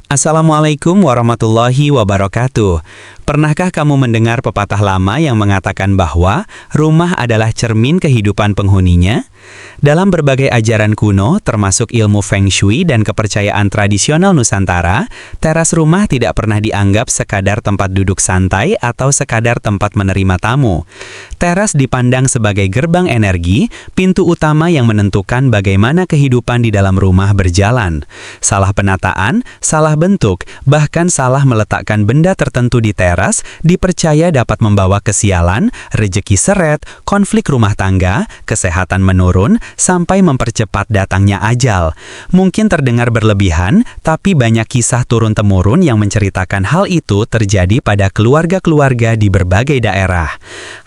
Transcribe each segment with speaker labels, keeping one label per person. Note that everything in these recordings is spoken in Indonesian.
Speaker 1: Assalamualaikum warahmatullahi wabarakatuh. Pernahkah kamu mendengar pepatah lama yang mengatakan bahwa rumah adalah cermin kehidupan penghuninya? Dalam berbagai ajaran kuno, termasuk ilmu Feng Shui dan kepercayaan tradisional Nusantara, teras rumah tidak pernah dianggap sekadar tempat duduk santai atau sekadar tempat menerima tamu. Teras dipandang sebagai gerbang energi, pintu utama yang menentukan bagaimana kehidupan di dalam rumah berjalan. Salah penataan, salah bentuk, bahkan salah meletakkan benda tertentu di teras dipercaya dapat membawa kesialan, rejeki seret, konflik rumah tangga, kesehatan menurun, sampai mempercepat datangnya ajal. Mungkin terdengar berlebihan, tapi banyak kisah turun-temurun yang menceritakan hal itu terjadi pada keluarga-keluarga di berbagai daerah.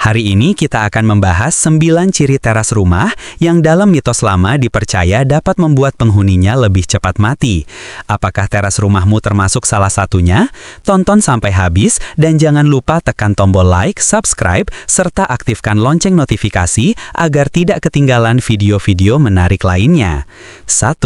Speaker 1: Hari ini kita akan membahas 9 ciri teras rumah yang dalam mitos lama dipercaya dapat membuat penghuninya lebih cepat mati. Apakah teras rumahmu termasuk salah satunya? Tonton sampai habis dan jangan lupa tekan tombol like, subscribe, serta aktifkan lonceng notifikasi agar tidak ketinggalan video-video menarik lainnya. 1.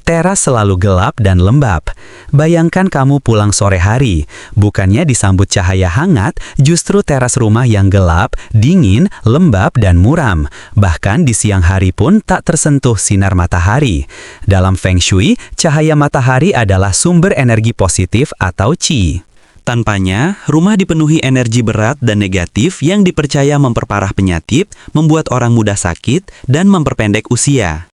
Speaker 1: Teras selalu gelap dan lembab. Bayangkan kamu pulang sore hari. Bukannya disambut cahaya hangat, justru teras rumah yang gelap, dingin, lembab, dan muram. Bahkan di siang hari pun tak tersentuh sinar matahari. Dalam Feng Shui, cahaya matahari adalah sumber energi positif atau Qi. Tanpanya, rumah dipenuhi energi berat dan negatif yang dipercaya memperparah penyakit, membuat orang mudah sakit, dan memperpendek usia.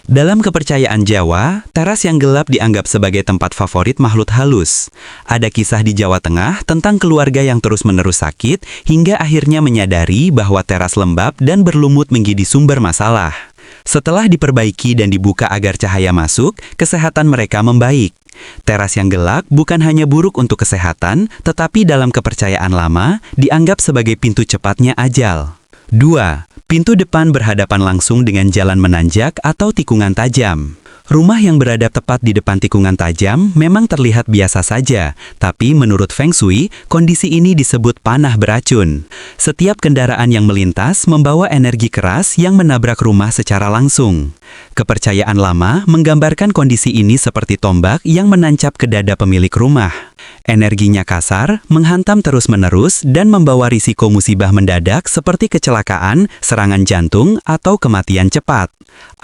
Speaker 1: Dalam kepercayaan Jawa, teras yang gelap dianggap sebagai tempat favorit makhluk halus. Ada kisah di Jawa Tengah tentang keluarga yang terus-menerus sakit hingga akhirnya menyadari bahwa teras lembab dan berlumut menjadi sumber masalah. Setelah diperbaiki dan dibuka agar cahaya masuk, kesehatan mereka membaik. Teras yang gelap bukan hanya buruk untuk kesehatan, tetapi dalam kepercayaan lama dianggap sebagai pintu cepatnya ajal. 2. Pintu depan berhadapan langsung dengan jalan menanjak atau tikungan tajam. Rumah yang berada tepat di depan tikungan tajam memang terlihat biasa saja, tapi menurut Feng Shui, kondisi ini disebut panah beracun. Setiap kendaraan yang melintas membawa energi keras yang menabrak rumah secara langsung. Kepercayaan lama menggambarkan kondisi ini seperti tombak yang menancap ke dada pemilik rumah. Energinya kasar, menghantam terus-menerus, dan membawa risiko musibah mendadak seperti kecelakaan, serangan jantung, atau kematian cepat.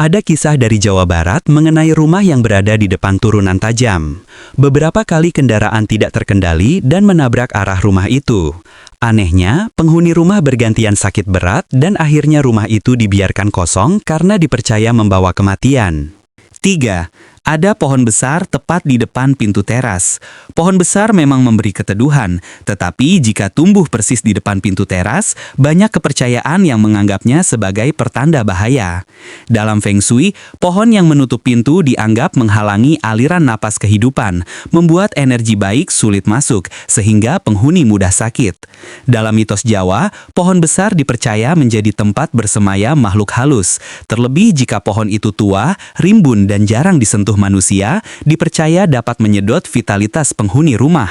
Speaker 1: Ada kisah dari Jawa Barat mengenai rumah yang berada di depan turunan tajam. Beberapa kali kendaraan tidak terkendali dan menabrak arah rumah itu. Anehnya, penghuni rumah bergantian sakit berat dan akhirnya rumah itu dibiarkan kosong karena dipercaya membawa kematian. 3. Ada pohon besar tepat di depan pintu teras. Pohon besar memang memberi keteduhan, tetapi jika tumbuh persis di depan pintu teras, banyak kepercayaan yang menganggapnya sebagai pertanda bahaya. Dalam Feng Shui, pohon yang menutup pintu dianggap menghalangi aliran napas kehidupan, membuat energi baik sulit masuk, sehingga penghuni mudah sakit. Dalam mitos Jawa, pohon besar dipercaya menjadi tempat bersemaya makhluk halus. Terlebih jika pohon itu tua, rimbun, dan jarang disentuh manusia, dipercaya dapat menyedot vitalitas penghuni rumah.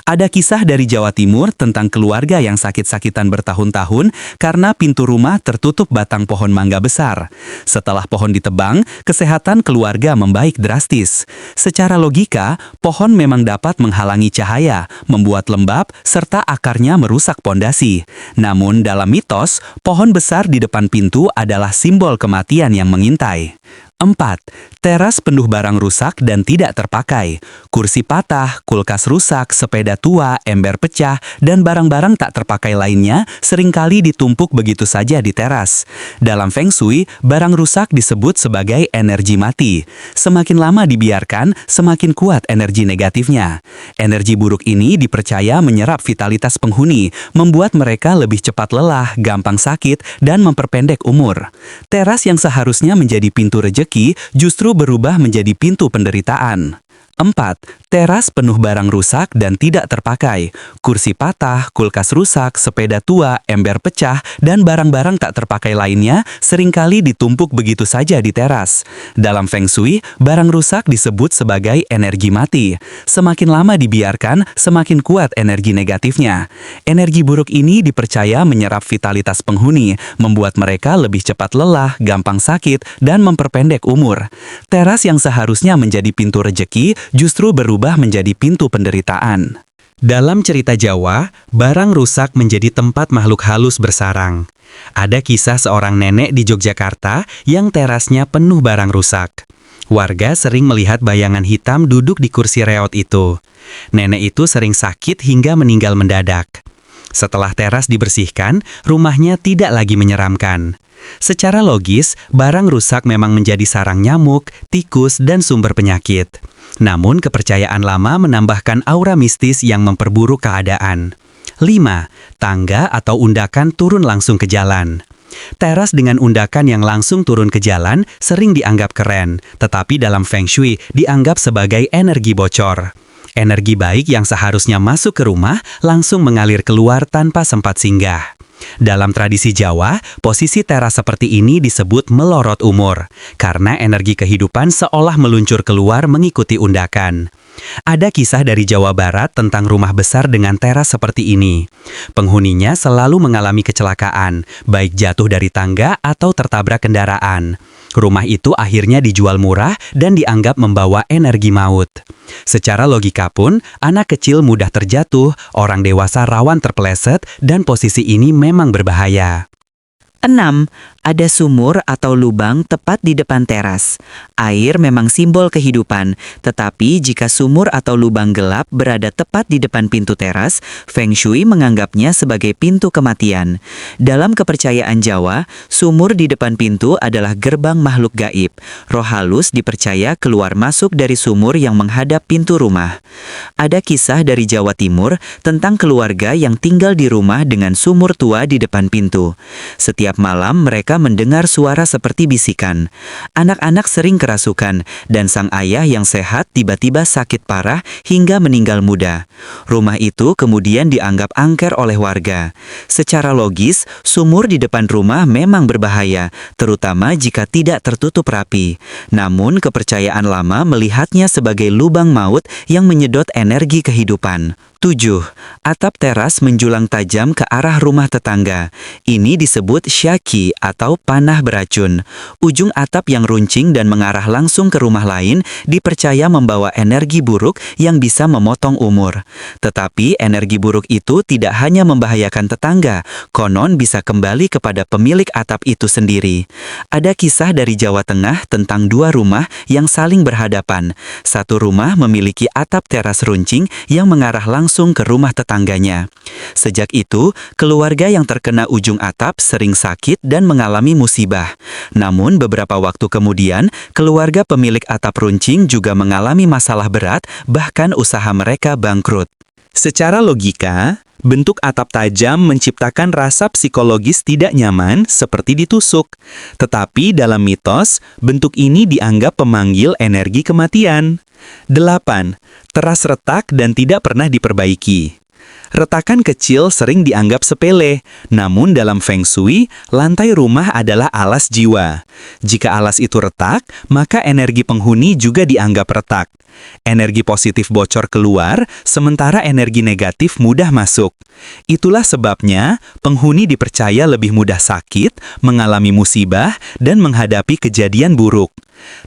Speaker 1: Ada kisah dari Jawa Timur tentang keluarga yang sakit-sakitan bertahun-tahun karena pintu rumah tertutup batang pohon mangga besar. Setelah pohon ditebang, kesehatan keluarga membaik drastis. Secara logika, pohon memang dapat menghalangi cahaya, membuat lembab, serta akarnya merusak pondasi. Namun dalam mitos, pohon besar di depan pintu adalah simbol kematian yang mengintai. 4. Teras penuh barang rusak dan tidak terpakai. Kursi patah, kulkas rusak, sepeda tua, ember pecah, dan barang-barang tak terpakai lainnya seringkali ditumpuk begitu saja di teras. Dalam Feng Shui, barang rusak disebut sebagai energi mati. Semakin lama dibiarkan, semakin kuat energi negatifnya. Energi buruk ini dipercaya menyerap vitalitas penghuni, membuat mereka lebih cepat lelah, gampang sakit, dan memperpendek umur. Teras yang seharusnya menjadi pintu rejeki justru berubah menjadi pintu penderitaan. 4. Teras penuh barang rusak dan tidak terpakai. Kursi patah, kulkas rusak, sepeda tua, ember pecah, dan barang-barang tak terpakai lainnya seringkali ditumpuk begitu saja di teras. Dalam Feng Shui, barang rusak disebut sebagai energi mati. Semakin lama dibiarkan, semakin kuat energi negatifnya. Energi buruk ini dipercaya menyerap vitalitas penghuni, membuat mereka lebih cepat lelah, gampang sakit, dan memperpendek umur. Teras yang seharusnya menjadi pintu rejeki justru berubah menjadi pintu penderitaan. Dalam cerita Jawa, barang rusak menjadi tempat makhluk halus bersarang. Ada kisah seorang nenek di Yogyakarta yang terasnya penuh barang rusak. Warga sering melihat bayangan hitam duduk di kursi reot itu. Nenek itu sering sakit hingga meninggal mendadak. Setelah teras dibersihkan, rumahnya tidak lagi menyeramkan. Secara logis, barang rusak memang menjadi sarang nyamuk, tikus, dan sumber penyakit. Namun kepercayaan lama menambahkan aura mistis yang memperburuk keadaan. 5. Tangga atau undakan turun langsung ke jalan. Teras dengan undakan yang langsung turun ke jalan sering dianggap keren, tetapi dalam Feng Shui dianggap sebagai energi bocor. Energi baik yang seharusnya masuk ke rumah langsung mengalir keluar tanpa sempat singgah. Dalam tradisi Jawa, posisi teras seperti ini disebut melorot umur, karena energi kehidupan seolah meluncur keluar mengikuti undakan. Ada kisah dari Jawa Barat tentang rumah besar dengan teras seperti ini. Penghuninya selalu mengalami kecelakaan, baik jatuh dari tangga atau tertabrak kendaraan. Rumah itu akhirnya dijual murah dan dianggap membawa energi maut. Secara logika pun, anak kecil mudah terjatuh, orang dewasa rawan terpeleset, dan posisi ini memang berbahaya.
Speaker 2: 6. Ada sumur atau lubang tepat di depan teras. Air memang simbol kehidupan, tetapi jika sumur atau lubang gelap berada tepat di depan pintu teras, Feng Shui menganggapnya sebagai pintu kematian. Dalam kepercayaan Jawa, sumur di depan pintu adalah gerbang makhluk gaib. Roh halus dipercaya keluar masuk dari sumur yang menghadap pintu rumah. Ada kisah dari Jawa Timur tentang keluarga yang tinggal di rumah dengan sumur tua di depan pintu. Setiap malam mereka mendengar suara seperti bisikan. Anak-anak sering kerasukan dan sang ayah yang sehat tiba-tiba sakit parah hingga meninggal muda. Rumah itu kemudian dianggap angker oleh warga. Secara logis, sumur di depan rumah memang berbahaya, terutama jika tidak tertutup rapi. Namun kepercayaan lama melihatnya sebagai lubang maut yang menyedot energi kehidupan. 7. Atap teras menjulang tajam ke arah rumah tetangga. Ini disebut syaki atau panah beracun. Ujung atap yang runcing dan mengarah langsung ke rumah lain dipercaya membawa energi buruk yang bisa memotong umur. Tetapi energi buruk itu tidak hanya membahayakan tetangga, konon bisa kembali kepada pemilik atap itu sendiri. Ada kisah dari Jawa Tengah tentang dua rumah yang saling berhadapan. Satu rumah memiliki atap teras runcing yang mengarah langsung ke rumah tetangganya. Sejak itu, keluarga yang terkena ujung atap sering sakit dan mengalami musibah. Namun beberapa waktu kemudian, keluarga pemilik atap runcing juga mengalami masalah berat, bahkan usaha mereka bangkrut.
Speaker 1: Secara logika, bentuk atap tajam menciptakan rasa psikologis tidak nyaman seperti ditusuk. Tetapi dalam mitos, bentuk ini dianggap pemanggil energi kematian. 8. Teras retak dan tidak pernah diperbaiki. Retakan kecil sering dianggap sepele, namun dalam Feng Shui, lantai rumah adalah alas jiwa. Jika alas itu retak, maka energi penghuni juga dianggap retak. Energi positif bocor keluar, sementara energi negatif mudah masuk. Itulah sebabnya penghuni dipercaya lebih mudah sakit, mengalami musibah, dan menghadapi kejadian buruk.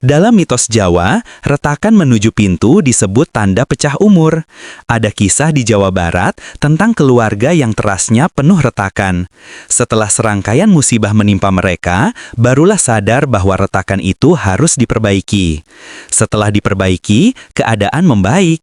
Speaker 1: Dalam mitos Jawa, retakan menuju pintu disebut tanda pecah umur. Ada kisah di Jawa Barat tentang keluarga yang terasnya penuh retakan. Setelah serangkaian musibah menimpa mereka, barulah sadar bahwa retakan itu harus diperbaiki. Setelah diperbaiki, keadaan membaik.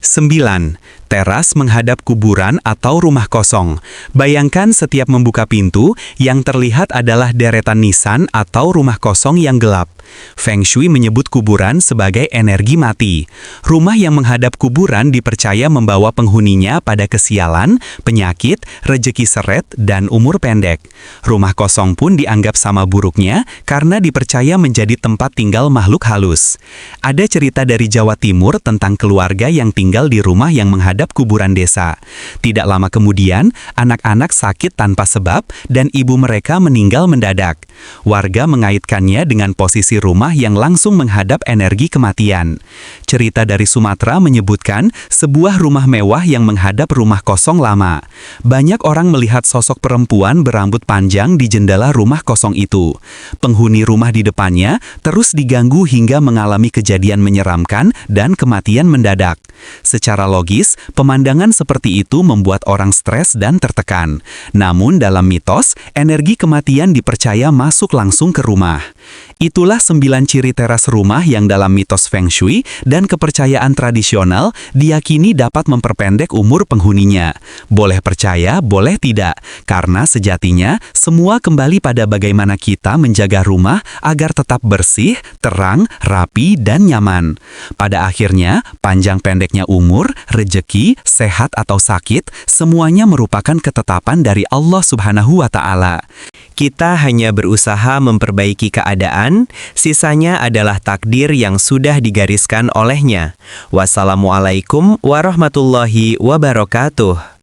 Speaker 1: 9. Teras menghadap kuburan atau rumah kosong. Bayangkan setiap membuka pintu, yang terlihat adalah deretan nisan atau rumah kosong yang gelap. Feng Shui menyebut kuburan sebagai energi mati. Rumah yang menghadap kuburan dipercaya membawa penghuninya pada kesialan, penyakit, rejeki seret, dan umur pendek. Rumah kosong pun dianggap sama buruknya karena dipercaya menjadi tempat tinggal makhluk halus. Ada cerita dari Jawa Timur tentang keluarga yang tinggal di rumah yang menghadap kuburan desa. Tidak lama kemudian, anak-anak sakit tanpa sebab dan ibu mereka meninggal mendadak. Warga mengaitkannya dengan posisi rumah yang langsung menghadap energi kematian. Cerita dari Sumatera menyebutkan sebuah rumah mewah yang menghadap rumah kosong lama. Banyak orang melihat sosok perempuan berambut panjang di jendela rumah kosong itu. Penghuni rumah di depannya terus diganggu hingga mengalami kejadian menyeramkan dan kematian mendadak. Secara logis, pemandangan seperti itu membuat orang stres dan tertekan. Namun dalam mitos, energi kematian dipercaya masuk langsung ke rumah. Itulah 9 ciri teras rumah yang dalam mitos Feng Shui dan kepercayaan tradisional diyakini dapat memperpendek umur penghuninya. Boleh percaya, boleh tidak, karena sejatinya semua kembali pada bagaimana kita menjaga rumah agar tetap bersih, terang, rapi, dan nyaman. Pada akhirnya, panjang pendeknya umur, rejeki, sehat atau sakit, semuanya merupakan ketetapan dari Allah Subhanahu wa Ta'ala.
Speaker 3: Kita hanya berusaha memperbaiki keadaan, sisanya adalah takdir yang sudah digariskan olehnya. Wassalamualaikum warahmatullahi wabarakatuh.